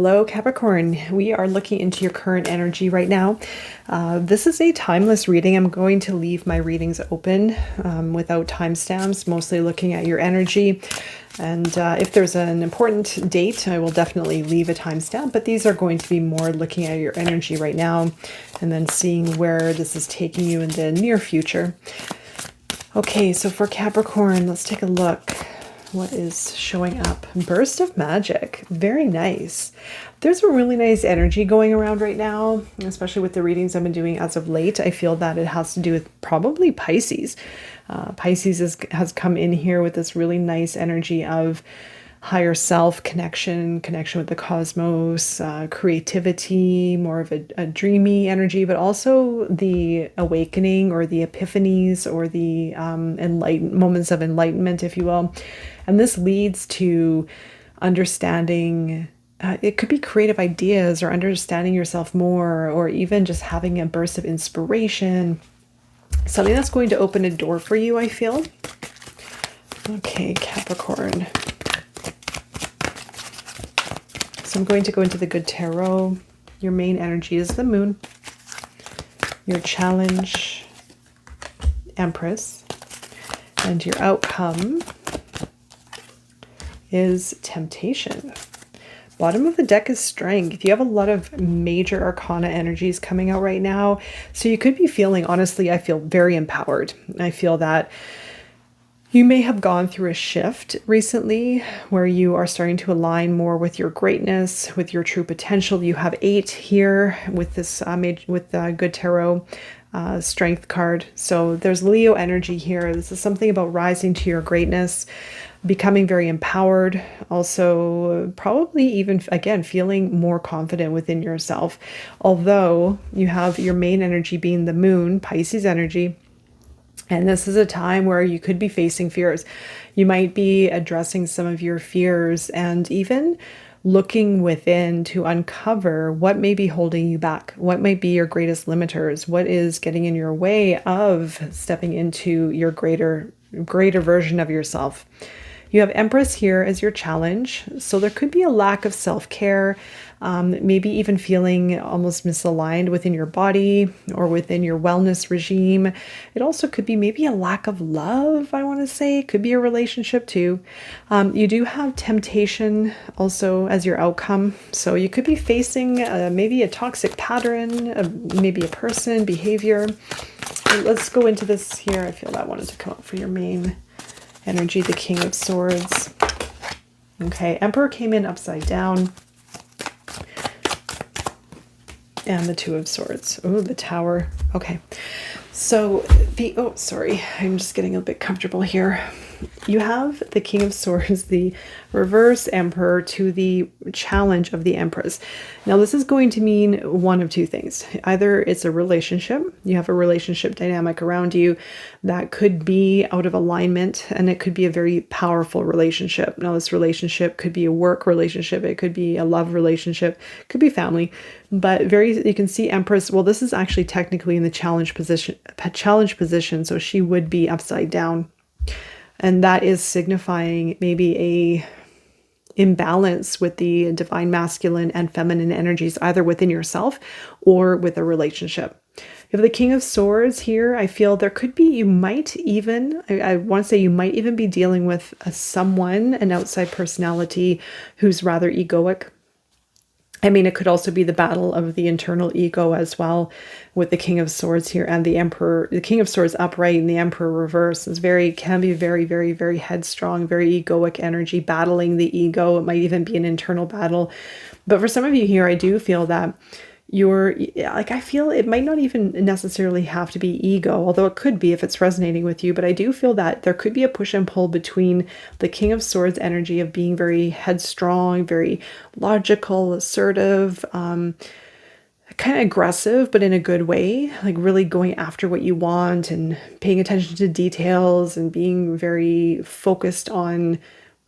Hello, Capricorn. We are looking into your current energy right now. This is a timeless reading. I'm going to leave my readings open without timestamps, mostly looking at your energy. And if there's an important date, I will definitely leave a timestamp, but these are going to be more looking at your energy right now and then seeing where this is taking you in the near future. Okay, so for Capricorn, let's take a look. What is showing up? Burst of magic. Very nice. There's a really nice energy going around right now, especially with the readings I've been doing as of late. I feel that it has to do with probably Pisces. Pisces has come in here with this really nice energy of higher self connection with the cosmos, creativity, more of a dreamy energy, but also the awakening or the epiphanies or the moments of enlightenment, if you will. And this leads to understanding, it could be creative ideas or understanding yourself more, or even just having a burst of inspiration, something that's going to open a door for you, I feel. Okay, Capricorn. So I'm going to go into the good tarot. Your main energy is the moon. Your challenge, Empress. And your outcome is temptation. Bottom of the deck is strength. You have a lot of major arcana energies coming out right now. So you could be feeling, honestly, I feel very empowered. I feel that you may have gone through a shift recently where you are starting to align more with your greatness, with your true potential. You have 8 here with this good tarot strength card. So there's Leo energy here. This is something about rising to your greatness, becoming very empowered. Also, probably even, again, feeling more confident within yourself. Although you have your main energy being the moon, Pisces energy. And this is a time where you could be facing fears. You might be addressing some of your fears and even looking within to uncover what may be holding you back, what might be your greatest limiters, what is getting in your way of stepping into your greater version of yourself. You have Empress here as your challenge. So there could be a lack of self-care, maybe even feeling almost misaligned within your body or within your wellness regime. It also could be maybe a lack of love, I want to say. It could be a relationship too. You do have temptation also as your outcome. So you could be facing maybe a toxic pattern, maybe a person, behavior. Let's go into this here. I feel that wanted to come up for your main energy, the King of Swords. Okay, Emperor came in upside down. And the Two of Swords. Oh, the Tower. Okay. So sorry. I'm just getting a bit comfortable here. You have the King of Swords, the reverse Emperor to the challenge of the Empress. Now, this is going to mean one of two things. Either it's a relationship, you have a relationship dynamic around you that could be out of alignment, and it could be a very powerful relationship. Now, this relationship could be a work relationship, it could be a love relationship, it could be family, but you can see Empress, well, this is actually technically in the challenge position, so she would be upside down. And that is signifying maybe a imbalance with the divine masculine and feminine energies, either within yourself or with a relationship. You have the King of Swords here. I feel there could be, I want to say you might even be dealing with an outside personality who's rather egoic. I mean, it could also be the battle of the internal ego as well with the King of Swords here and the Emperor. The King of Swords upright and the Emperor reverse can be very, very, very headstrong, very egoic energy, battling the ego. It might even be an internal battle. But for some of you here, I do feel that I feel it might not even necessarily have to be ego, although it could be if it's resonating with you. But I do feel that there could be a push and pull between the King of Swords energy of being very headstrong, very logical, assertive, kind of aggressive, but in a good way, like really going after what you want and paying attention to details and being very focused on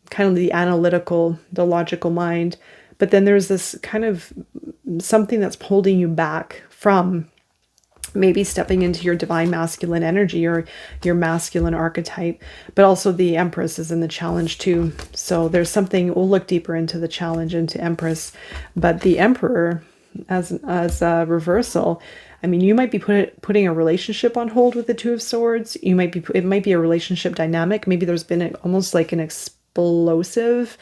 kind of the analytical, the logical mind. But then there's this kind of something that's holding you back from maybe stepping into your divine masculine energy or your masculine archetype. But also the Empress is in the challenge too. So there's something, we'll look deeper into the challenge, into Empress. But the Emperor as a reversal, I mean, you might be putting a relationship on hold with the Two of Swords. It might be a relationship dynamic. Maybe there's been almost like an explosive,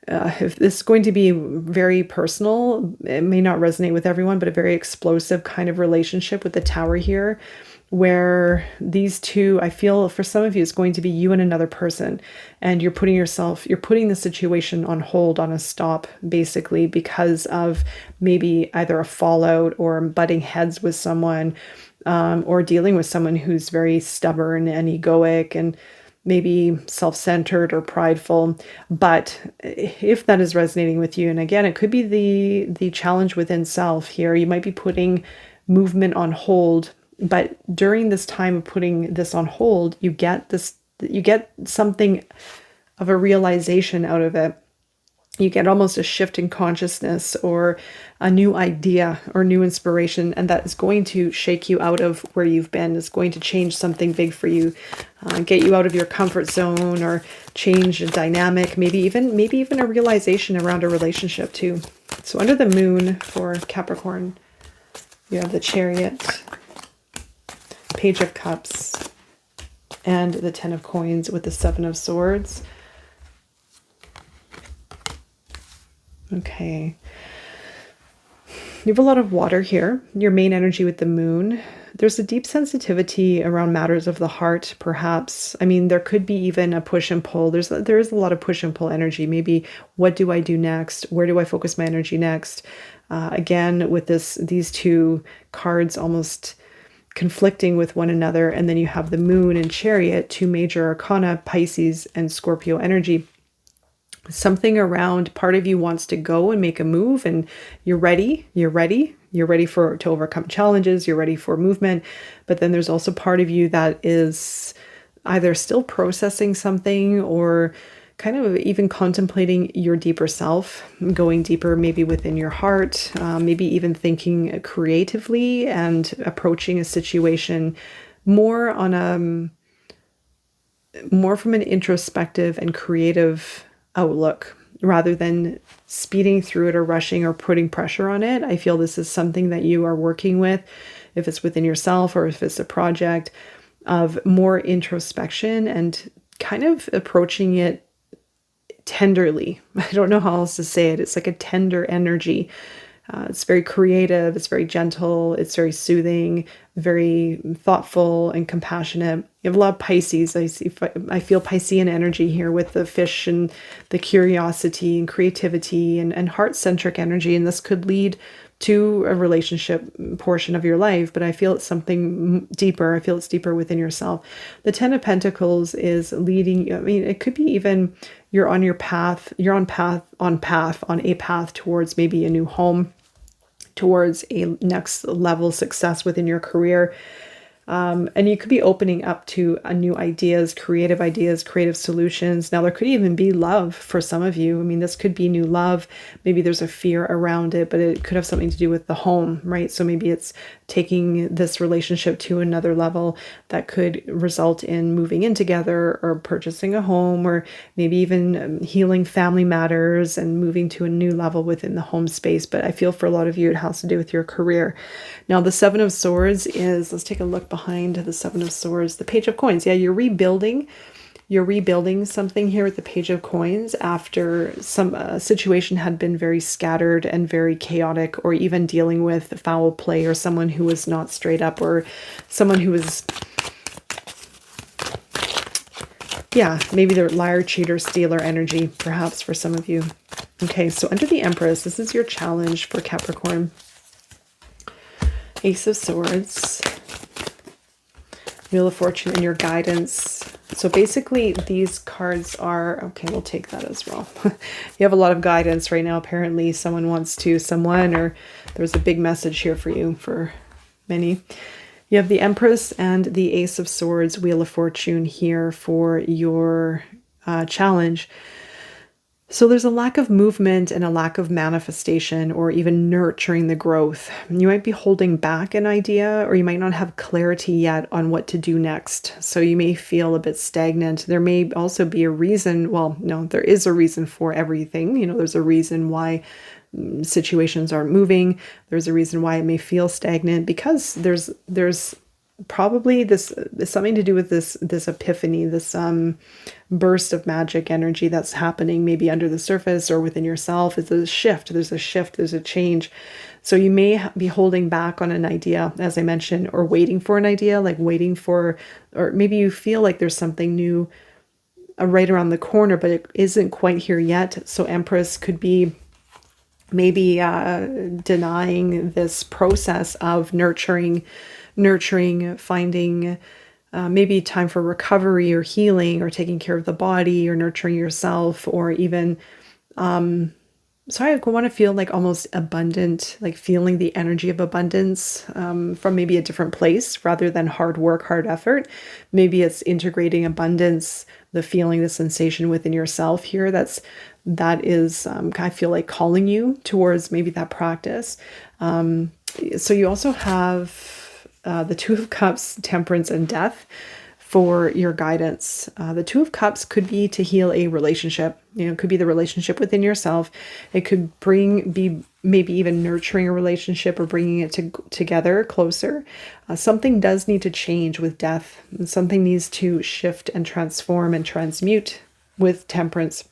if this is going to be very personal, it may not resonate with everyone, but a very explosive kind of relationship with the Tower here, where these two, I feel for some of you, it's going to be you and another person, and you're putting the situation on hold, on a stop, basically, because of maybe either a fallout or butting heads with someone, or dealing with someone who's very stubborn and egoic and maybe self-centered or prideful. But if that is resonating with you, and again, it could be the challenge within self here, you might be putting movement on hold. But during this time of putting this on hold, you get something of a realization out of it. You get almost a shift in consciousness or a new idea or new inspiration, and that is going to shake you out of where you've been. It's going to change something big for you, get you out of your comfort zone, or change a dynamic, maybe even a realization around a relationship too. So under the moon for Capricorn, you have the Chariot, Page of Cups, and the Ten of Coins with the Seven of Swords. Okay. You have a lot of water here. Your main energy with the moon. There's a deep sensitivity around matters of the heart, perhaps. I mean, there could be even a push and pull. There is a lot of push and pull energy. Maybe, what do I do next? Where do I focus my energy next? Again, with these two cards almost conflicting with one another. And then you have the moon and Chariot, two major arcana, Pisces and Scorpio energy. Something around, part of you wants to go and make a move, and you're ready to overcome challenges, you're ready for movement. But then there's also part of you that is either still processing something or kind of even contemplating your deeper self, going deeper maybe within your heart, maybe even thinking creatively and approaching a situation more from an introspective and creative outlook rather than speeding through it or rushing or putting pressure on it. I feel this is something that you are working with, if it's within yourself or if it's a project, of more introspection and kind of approaching it tenderly. I don't know how else to say it. It's like a tender energy. It's very creative. It's very gentle. It's very soothing, very thoughtful and compassionate. You have a lot of Pisces. I feel Piscean energy here with the fish and the curiosity and creativity and heart-centric energy. And this could lead to a relationship portion of your life, but I feel it's something deeper. I feel it's deeper within yourself. The Ten of Pentacles is leading. I mean, it could be even you're on your path. You're on a path towards maybe a new home, towards a next level success within your career. And you could be opening up to new ideas, creative solutions. Now, there could even be love for some of you. I mean, this could be new love. Maybe there's a fear around it, but it could have something to do with the home, right? So maybe it's taking this relationship to another level that could result in moving in together or purchasing a home, or maybe even healing family matters and moving to a new level within the home space. But I feel for a lot of you, it has to do with your career. Now, the Seven of Swords is, let's take a look behind the Seven of Swords, the Page of Coins. Yeah, you're rebuilding something here with the Page of Coins after some situation had been very scattered and very chaotic, or even dealing with foul play or someone who was not straight up, or someone who was, yeah, maybe they're liar, cheater, stealer energy, perhaps for some of you. Okay, so under the Empress, this is your challenge for Capricorn. Ace of Swords, Wheel of Fortune, and your guidance. So basically these cards are, okay, we'll take that as well. You have a lot of guidance right now. Apparently someone, or there's a big message here for you, for many. You have the Empress and the Ace of Swords, Wheel of Fortune here for your challenge. So there's a lack of movement and a lack of manifestation or even nurturing the growth. You might be holding back an idea, or you might not have clarity yet on what to do next. So you may feel a bit stagnant. There may also be a reason, well, no, there is a reason for everything. There's a reason why situations aren't moving. There's a reason why it may feel stagnant, because there's probably this something to do with this epiphany, this burst of magic energy that's happening maybe under the surface or within yourself. It's a shift. There's a change. So you may be holding back on an idea, as I mentioned, or waiting for an idea, like waiting for, or maybe you feel like there's something new right around the corner, but it isn't quite here yet. So Empress could be maybe denying this process of nurturing, finding maybe time for recovery or healing or taking care of the body or nurturing yourself, or even, so I want to feel like almost abundant, like feeling the energy of abundance from maybe a different place rather than hard work, hard effort. Maybe it's integrating abundance, the feeling, the sensation within yourself here. That is, I feel like calling you towards maybe that practice. So you also have the Two of Cups, Temperance, and Death for your guidance. The Two of Cups could be to heal a relationship. It could be the relationship within yourself. It could be maybe even nurturing a relationship or bringing it together closer. Something does need to change with Death. And something needs to shift and transform and transmute with Temperance.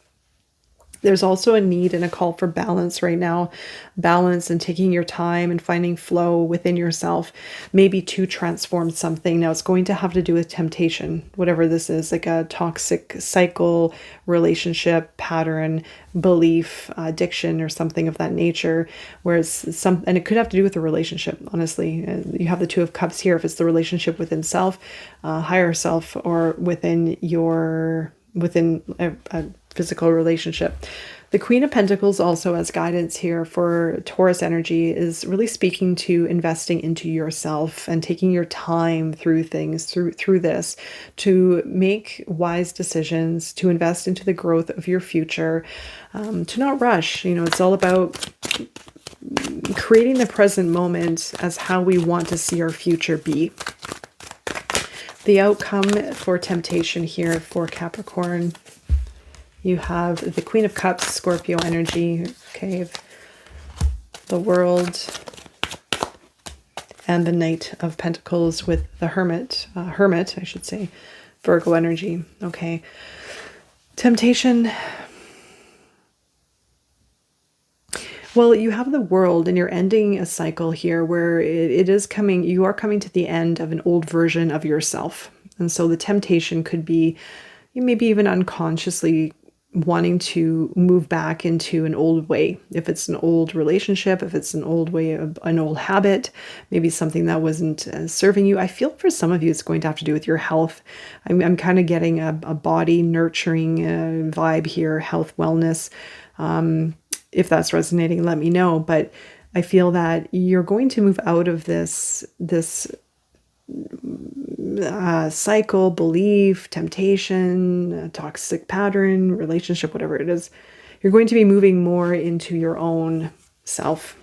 There's also a need and a call for balance right now. Balance and taking your time and finding flow within yourself, maybe to transform something. Now, it's going to have to do with temptation, whatever this is, like a toxic cycle, relationship pattern, belief, addiction, or something of that nature. Whereas and it could have to do with a relationship, honestly. You have the Two of Cups here. If it's the relationship within self, higher self, or within a physical relationship. The Queen of Pentacles also as guidance here for Taurus energy is really speaking to investing into yourself and taking your time through things, through this, to make wise decisions, to invest into the growth of your future, to not rush. It's all about creating the present moment as how we want to see our future be. The outcome for temptation here for Capricorn, you have the Queen of Cups, Scorpio energy, okay, the World, and the Knight of Pentacles with the Hermit, I should say, Virgo energy, okay. Temptation. Well, you have the World, and you're ending a cycle here where you are coming to the end of an old version of yourself. And so the temptation could be, you maybe even unconsciously wanting to move back into an old way. If it's an old relationship, if it's an old way, an old habit, maybe something that wasn't serving you. I feel for some of you, it's going to have to do with your health. I'm kind of getting a body nurturing vibe here, health, wellness. If that's resonating, let me know. But I feel that you're going to move out of this cycle, belief, temptation, toxic pattern, relationship, whatever it is. You're going to be moving more into your own self,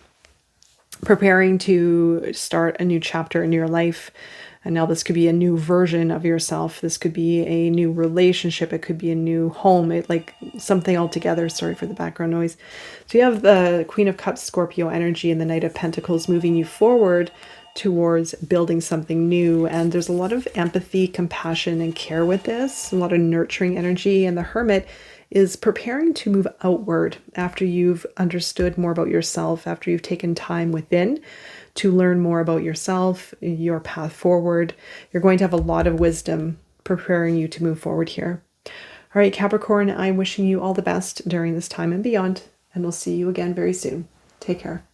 preparing to start a new chapter in your life. And now this could be a new version of yourself. This could be a new relationship. It could be a new home. Like something altogether. Sorry for the background noise. So you have the Queen of Cups, Scorpio energy, and the Knight of Pentacles moving you forward towards building something new. And there's a lot of empathy, compassion, and care with this. A lot of nurturing energy. And the Hermit is preparing to move outward after you've understood more about yourself, after you've taken time within to learn more about yourself, your path forward. You're going to have a lot of wisdom preparing you to move forward here. All right, Capricorn, I'm wishing you all the best during this time and beyond, and we'll see you again very soon. Take care.